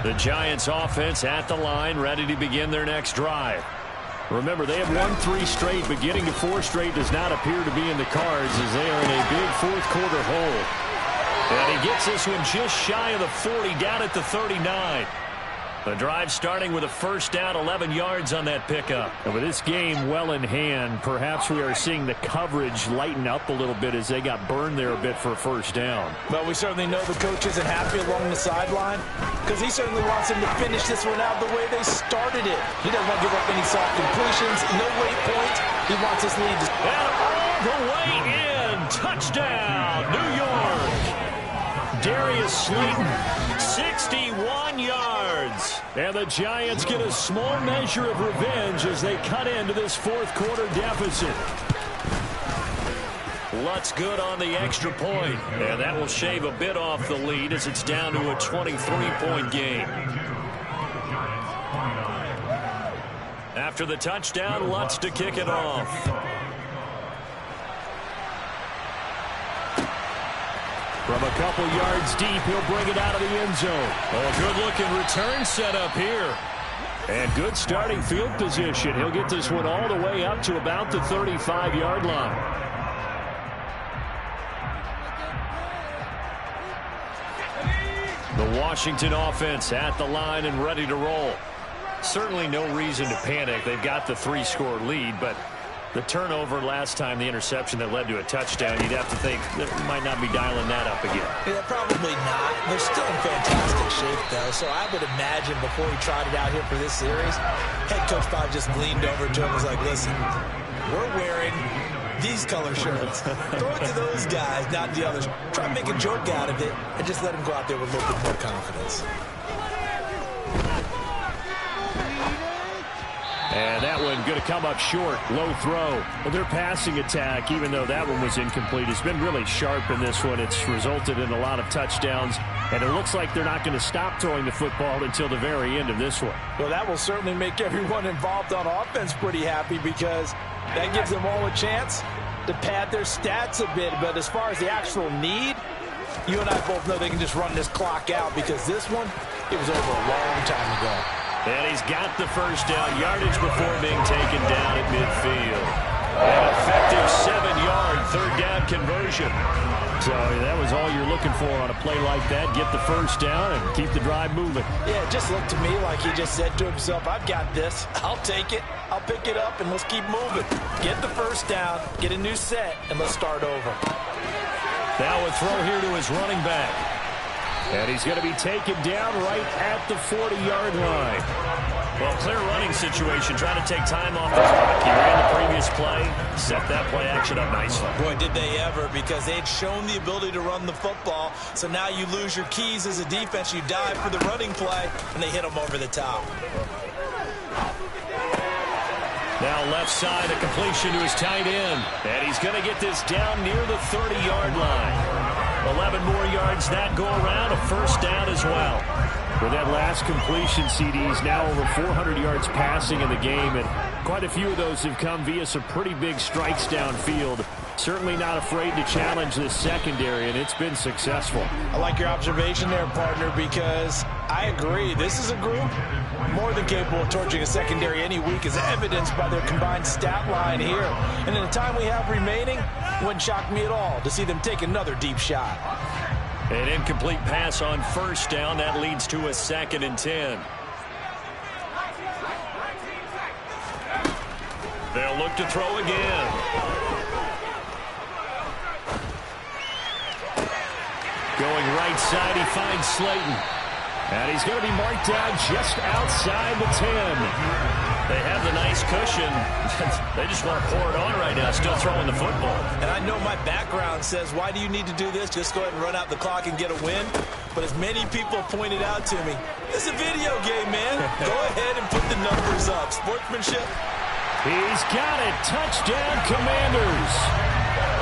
S3: The Giants offense at the line, ready to begin their next drive. Remember, they have won 3 straight, but getting to 4 straight does not appear to be in the cards as they are in a big fourth quarter hole. And he gets this one just shy of the 40, down at the 39. The drive starting with a first down, 11 yards on that pickup. And with this game well in hand, perhaps we are seeing the coverage lighten up a little bit as they got burned there a bit for a first down.
S2: But we certainly know the coach isn't happy along the sideline because he certainly wants them to finish this one out the way they started it. He doesn't want to give up any soft completions, no late points. He wants his lead to...
S1: And all the way in. Touchdown, New York. Darius Slayton, 61 yards. And the Giants get a small measure of revenge as they cut into this fourth quarter deficit. Lutz good on the extra point, and that will shave a bit off the lead as it's down to a 23-point game. After the touchdown, Lutz to kick it off. From a couple yards deep, he'll bring it out of the end zone. Oh, good-looking return set up here. And good starting field position. He'll get this one all the way up to about the 35-yard line. The Washington offense at the line and ready to roll. Certainly no reason to panic. They've got the 3-score lead, but the turnover last time, the interception that led to a touchdown, you'd have to think that we might not be dialing that up again.
S2: Yeah, probably not. They're still in fantastic shape, though, so I would imagine before he tried it out here for this series, head coach probably just leaned over to him and was like, listen, we're wearing these color shirts. Throw it to those guys, not the others. Try to make a joke out of it and just let them go out there with a little bit more confidence.
S3: And that one going to come up short. Low throw. Well, their passing attack, even though that one was incomplete, has been really sharp in this one. It's resulted in a lot of touchdowns. And it looks like they're not going to stop throwing the football until the very end of this one.
S4: Well, that will certainly make everyone involved on offense pretty happy because that gives them all a chance to pad their stats a bit. But as far as the actual need, you and I both know they can just run this clock out because this one, it was over a long time ago.
S1: And he's got the first down, yardage before being taken down at midfield. An effective 7-yard third down conversion.
S3: So that was all you're looking for on a play like that. Get the first down and keep the drive moving.
S4: Yeah, it just looked to me like he just said to himself, I've got this. I'll take it. I'll pick it up, and let's keep moving. Get the first down, get a new set, and let's start over.
S1: Now a throw here to his running back.
S3: And he's going to be taken down right at the 40-yard line.
S1: Well, clear running situation, trying to take time off the clock. He ran the previous play, set that play action up nicely.
S2: Boy, did they ever, because they had shown the ability to run the football. So now you lose your keys as a defense. You dive for the running play, and they hit them over the top.
S1: Now left side, a completion to his tight end. And he's going to get this down near the 30-yard line. 11 more yards that go around, a first down as well.
S3: With that last completion, CD's now over 400 yards passing in the game, and quite a few of those have come via some pretty big strikes downfield. Certainly not afraid to challenge this secondary, and it's been successful.
S4: I like your observation there, partner, because I agree. This is a group more than capable of torching a secondary any week, as evidenced by their combined stat line here. And in the time we have remaining, it wouldn't shock me at all to see them take another deep shot.
S1: An incomplete pass on first down. That leads to a 2nd and 10. They'll look to throw again. Going right side, he finds Slayton. And he's going to be marked down just outside the 10. They have the nice cushion. They just want to pour it on right now, still throwing the football.
S2: And I know my background says, why do you need to do this? Just go ahead and run out the clock and get a win. But as many people pointed out to me, it's a video game, man. Go ahead and put the numbers up. Sportsmanship.
S3: He's got it. Touchdown, Commanders.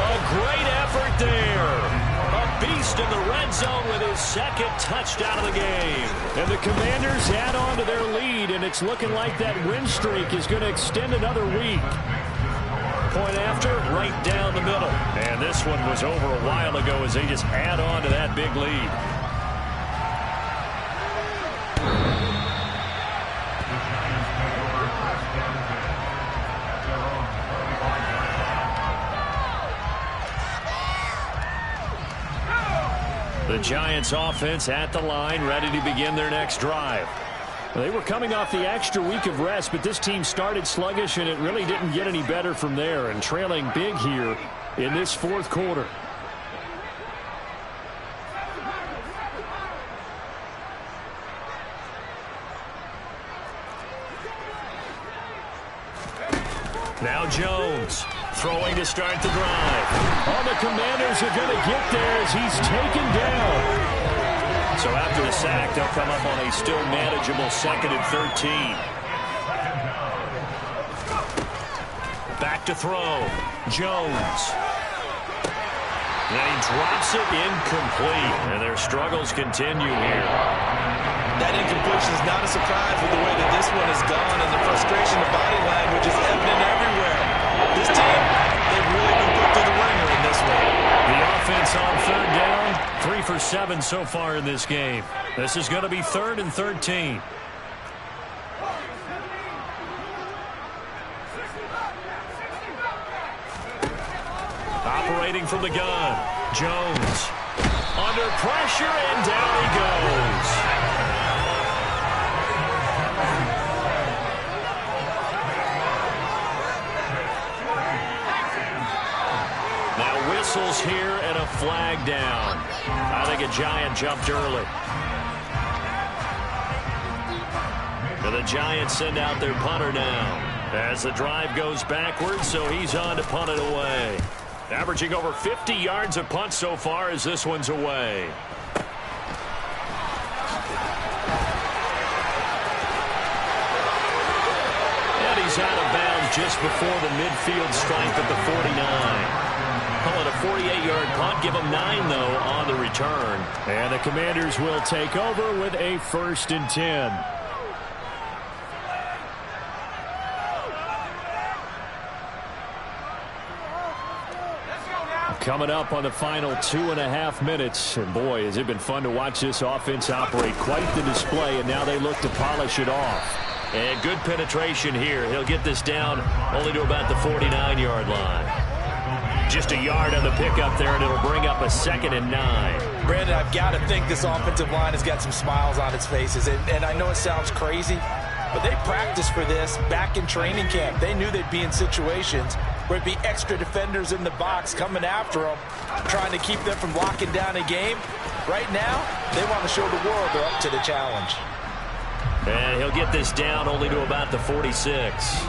S1: A great effort there. A beast in the red zone with his 2nd touchdown of the game.
S3: And the Commanders add on to their lead, and it's looking like that win streak is going to extend another week.
S1: Point after, right down the middle. And this one was over a while ago as they just add on to that big lead. The Giants offense at the line, ready to begin their next drive.
S3: They were coming off the extra week of rest, but this team started sluggish, and it really didn't get any better from there, and trailing big here in this fourth quarter.
S1: Now Jones throwing to start the drive.
S3: Oh, the Commanders are going to get there as he's taken down. So after the sack, they'll come up on a still manageable 2nd and 13. Back to throw. Jones. And he drops it incomplete. And their struggles continue here.
S2: That incompletion is not a surprise with the way that this one has gone, and the frustration, the body language is evident everywhere. This team, they've really been put through the ringer in this one.
S3: The offense on 3rd down, 3 for 7 so far in this game. This is going to be 3rd and 13. Operating from the gun, Jones. Under pressure, and down he goes. Now whistles here and a flag down. I think a Giant jumped early. And the Giants send out their punter now. As the drive goes backwards, so he's on to punt it away. Averaging over 50 yards a punt so far as this one's away. And he's out of bounds just before the midfield stripe at the 49. Call it a 48-yard punt. Give them 9, though, on the return. And the Commanders will take over with a 1st and 10. Coming up on the final 2.5 minutes. And boy, has it been fun to watch this offense operate. Quite the display, and now they look to polish it off. And good penetration here. He'll get this down only to about the 49-yard line. Just a yard on the pickup there, and it'll bring up a 2nd and 9.
S4: Brandon, I've got to think this offensive line has got some smiles on its faces. And I know it sounds crazy, but they practiced for this back in training camp. They knew they'd be in situations where it'd be extra defenders in the box coming after them, trying to keep them from locking down a game. Right now, they want to show the world they're up to the challenge.
S3: And he'll get this down only to about the 46.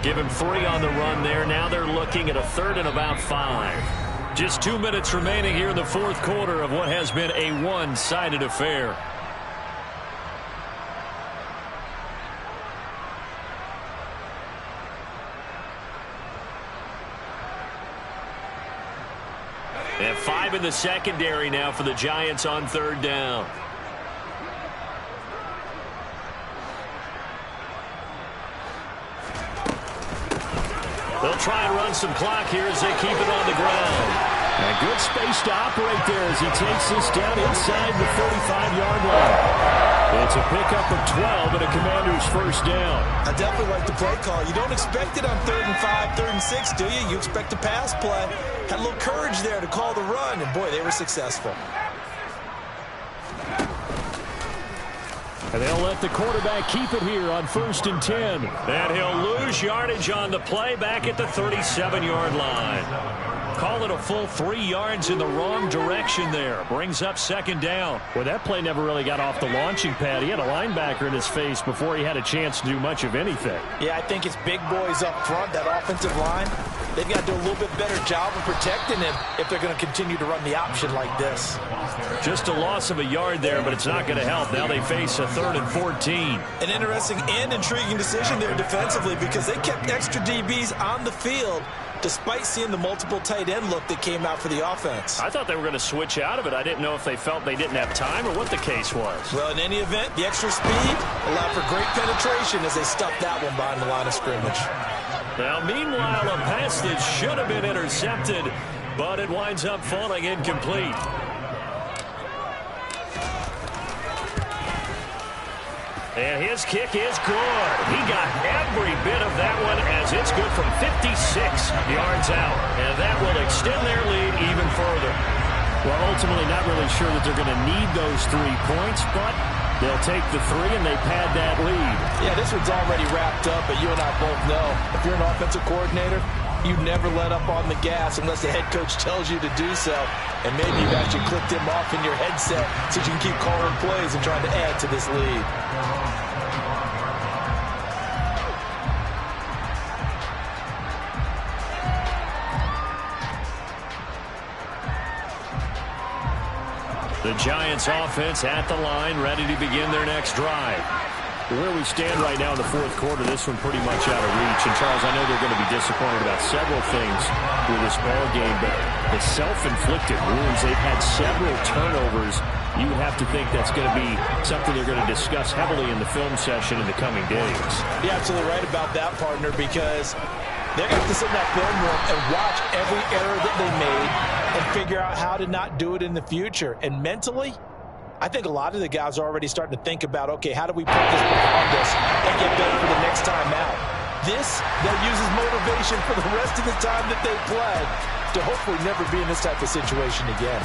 S3: Give him 3 on the run there. Now they're looking at a 3rd and about 5. Just 2 minutes remaining here in the 4th quarter of what has been a one-sided affair. And 5 in the secondary now for the Giants on 3rd down. They'll try and run some clock here as they keep it on the ground. And good space to operate there as he takes this down inside the 45-yard line. It's a pickup of 12 and a Commander's 1st down.
S2: I definitely like the play call. You don't expect it on 3rd and 5, 3rd and 6, do you? You expect a pass play. Had a little courage there to call the run, and boy, they were successful.
S3: And they'll let the quarterback keep it here on 1st and 10. And he'll lose yardage on the play back at the 37-yard line. Call it a full 3 yards in the wrong direction there. Brings up 2nd down. Well, that play never really got off the launching pad. He had a linebacker in his face before he had a chance to do much of anything.
S4: Yeah, I think it's big boys up front, that offensive line. They've got to do a little bit better job of protecting him if they're going to continue to run the option like this.
S3: Just a loss of a yard there, but it's not going to help. Now they face a 3rd and 14.
S2: An interesting and intriguing decision there defensively because they kept extra DBs on the field despite seeing the multiple tight end look that came out for the offense.
S3: I thought they were going to switch out of it. I didn't know if they felt they didn't have time or what the case was.
S2: Well, in any event, the extra speed allowed for great penetration as they stuffed that one behind the line of scrimmage.
S3: Now, meanwhile, a pass that should have been intercepted, but it winds up falling incomplete. And his kick is good. He got every bit of that one as it's good from 56 yards out. And that will extend their lead even further. Well, ultimately not really sure that they're going to need those 3 points, but they'll take the 3 and they pad that lead.
S4: Yeah, this one's already wrapped up, but you and I both know if you're an offensive coordinator, you never let up on the gas unless the head coach tells you to do so. And maybe you've actually clicked him off in your headset so you can keep calling plays and trying to add to this lead.
S1: The Giants offense at the line, ready to begin their next drive. Where we stand right now in the fourth quarter, this one pretty much out of reach. And, Charles, I know they're going to be disappointed about several things with this ball game, but the self-inflicted wounds, they've had several turnovers. You would have to think that's going to be something they're going to discuss heavily in the film session in the coming days.
S4: You're absolutely right about that, partner, because they're going to have to sit in that film room and watch every error that they made and figure out how to not do it in the future. And mentally, I think a lot of the guys are already starting to think about, okay, how do we put this behind us and get better for the next time out? This, they'll use as motivation for the rest of the time that they play to hopefully never be in this type of situation again.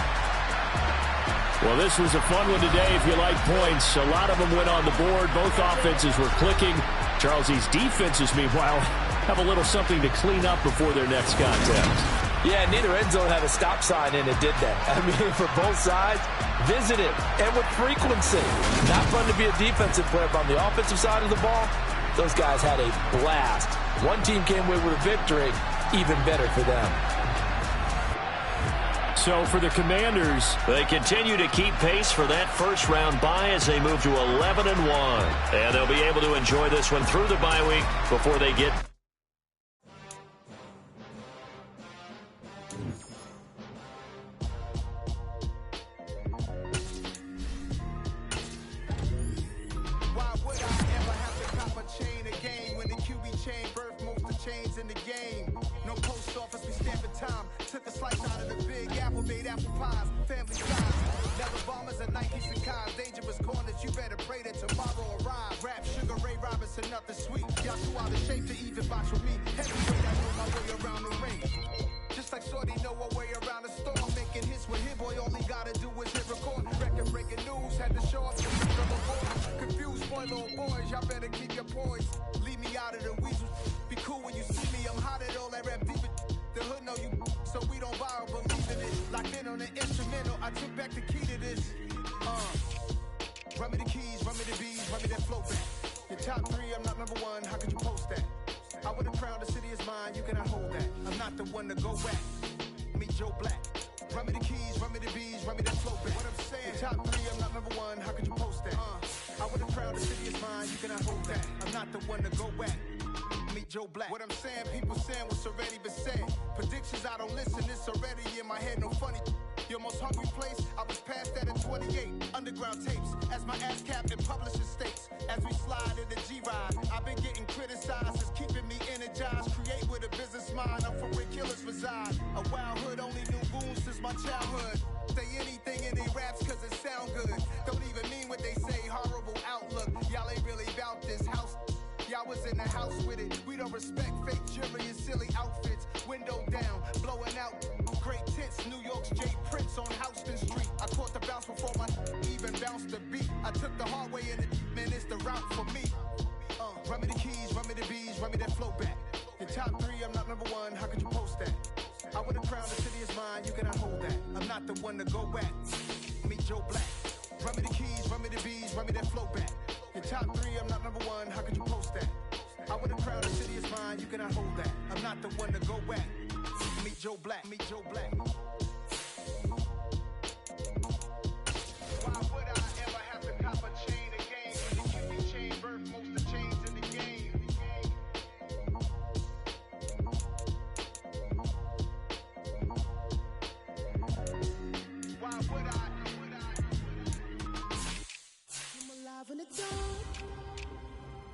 S3: Well, this was a fun one today if you like points. A lot of them went on the board. Both offenses were clicking. Charles, these defenses, meanwhile, have a little something to clean up before their next contest.
S4: Yeah, neither end zone had a stop sign in it, did that? I mean, for both sides, visited and with frequency. Not fun to be a defensive player, but on the offensive side of the ball, those guys had a blast. One team came away with a victory, even better for them.
S3: So for the Commanders,
S1: they continue to keep pace for that first-round bye as they move to 11-1. And they'll be able to enjoy this one through the bye week before they get...
S5: Run me the keys, run me the bees, run me that flow back. Your top three, I'm not number one, how could you post that? I would have crowned the city is mine, you cannot hold that. I'm not the one to go back. Meet Joe Black. Run me the keys, run me the bees, run me that flow back. What I'm saying, your top three, I'm not number one, how could you post that? I would have crowned the city is mine, you cannot hold that. I'm not the one to go back. Meet Joe Black. What I'm saying, people saying what's already been said. Predictions, I don't listen, it's already in my head, no funny. Your most hungry place, I was past that at 28. Underground tapes, as my ass capped in publishing states. As we slide in the G-Ride, I've been getting criticized, it's keeping me energized. Create with a business mind, I'm from where killers reside. A wild hood, only knew goons since my childhood. Say anything in they raps cause it sound good. Don't even mean what they say, horrible outlook. Y'all ain't really about this house. Y'all was in the house with it. We don't respect fake jewelry and silly outfits. Window down, blowing out great tits. New York's J. Prince on Houston Street. I caught the bounce before my even bounced the beat. I took the hard way in it, man, it's the route for me. Run me the keys, run me the bees, run me that flow back. Your top three, I'm not number one, how could you post that? I would have crowned the city is mine, you cannot hold that. I'm not the one to go back. Meet Joe Black. Run me the keys, run me the bees, run me that flow back. Your top three, I'm not number one, how could you post that? I would have crowned the city is mine, you cannot hold that. I'm not the one to go back. Meet Joe Black, meet Joe Black. Why would I ever have to cop a chain again? When the QB chain birth most of the chains in the game. Why would I? I'm alive in the dark,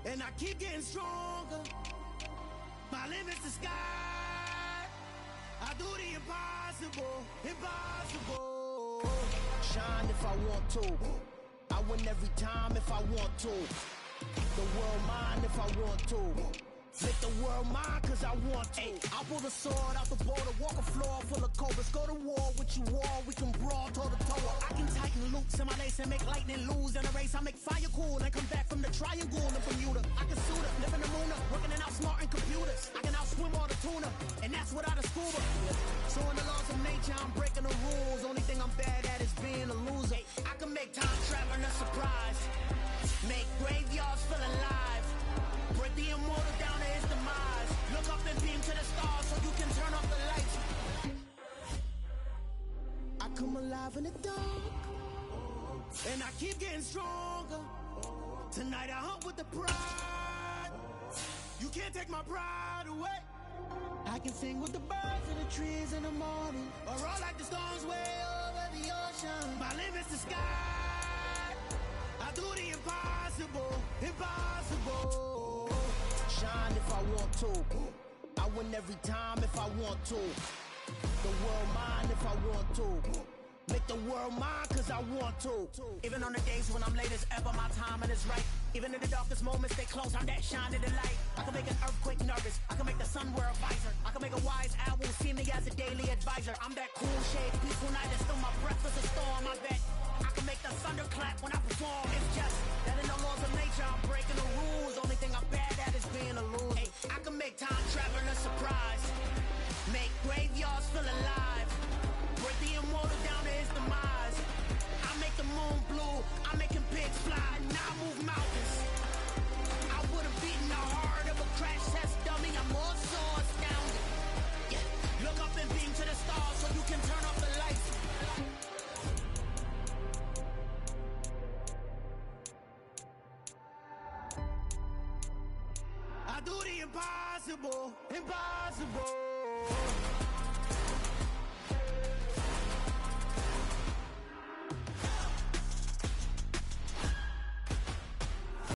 S5: and I keep getting stronger. My limit's the sky. I do the impossible, impossible. Shine if I want to. I win every time if I want to. The world mine if I want to. Make the world mine cause I want to. I pull the sword out the border, walk a floor full of cobras. Go to war with you war, we can brawl toe to toe. I can tighten loops in my lace and make lightning lose in a race. I make fire cool and come back from the triangle in Bermuda. I can suit up, live in the moon, working and outsmarting computers. I can outswim all the tuna, and that's without a scuba. So in the laws of nature, I'm breaking the rules. Only thing I'm bad at is being a loser. I can make time traveling a surprise. Make graveyards feel alive. Break the immortal down to his demise. Look up and beam to the stars so you can turn off the lights. I come alive in the dark,
S6: And I keep getting stronger. Tonight I hunt with the pride. You can't take my pride away. I can sing with the birds and the trees in the morning, or roll like the storms way over the ocean. My limit's the sky. I do the impossible, impossible. Shine if I want to. I win every time if I want to. The world mine if I want to. Make the world mine cause I want to. Even on the days when I'm late as ever, my timing is right. Even in the darkest moments, stay close, I'm that shining the light. I can make an earthquake nervous, I can make the sun wear a visor. I can make a wise owl see me as a daily advisor. I'm that cool shade, peaceful night, and still my breath is a storm. I bet I can make the thunder clap when I perform. It's just that in the laws of nature, I'm breaking the rules. Only thing I'm bad at is being a loser. Hey, I can make time travel a surprise. Make graveyards feel alive. Break the immortal down to his demise. I make the moon blue, I'm making pigs fly. Now I move mountains. I would have beaten the heart of a crash test dummy. I'm more so astounded. Yeah. Look up and beam to the stars so you can turn off the lights. I do the impossible, impossible.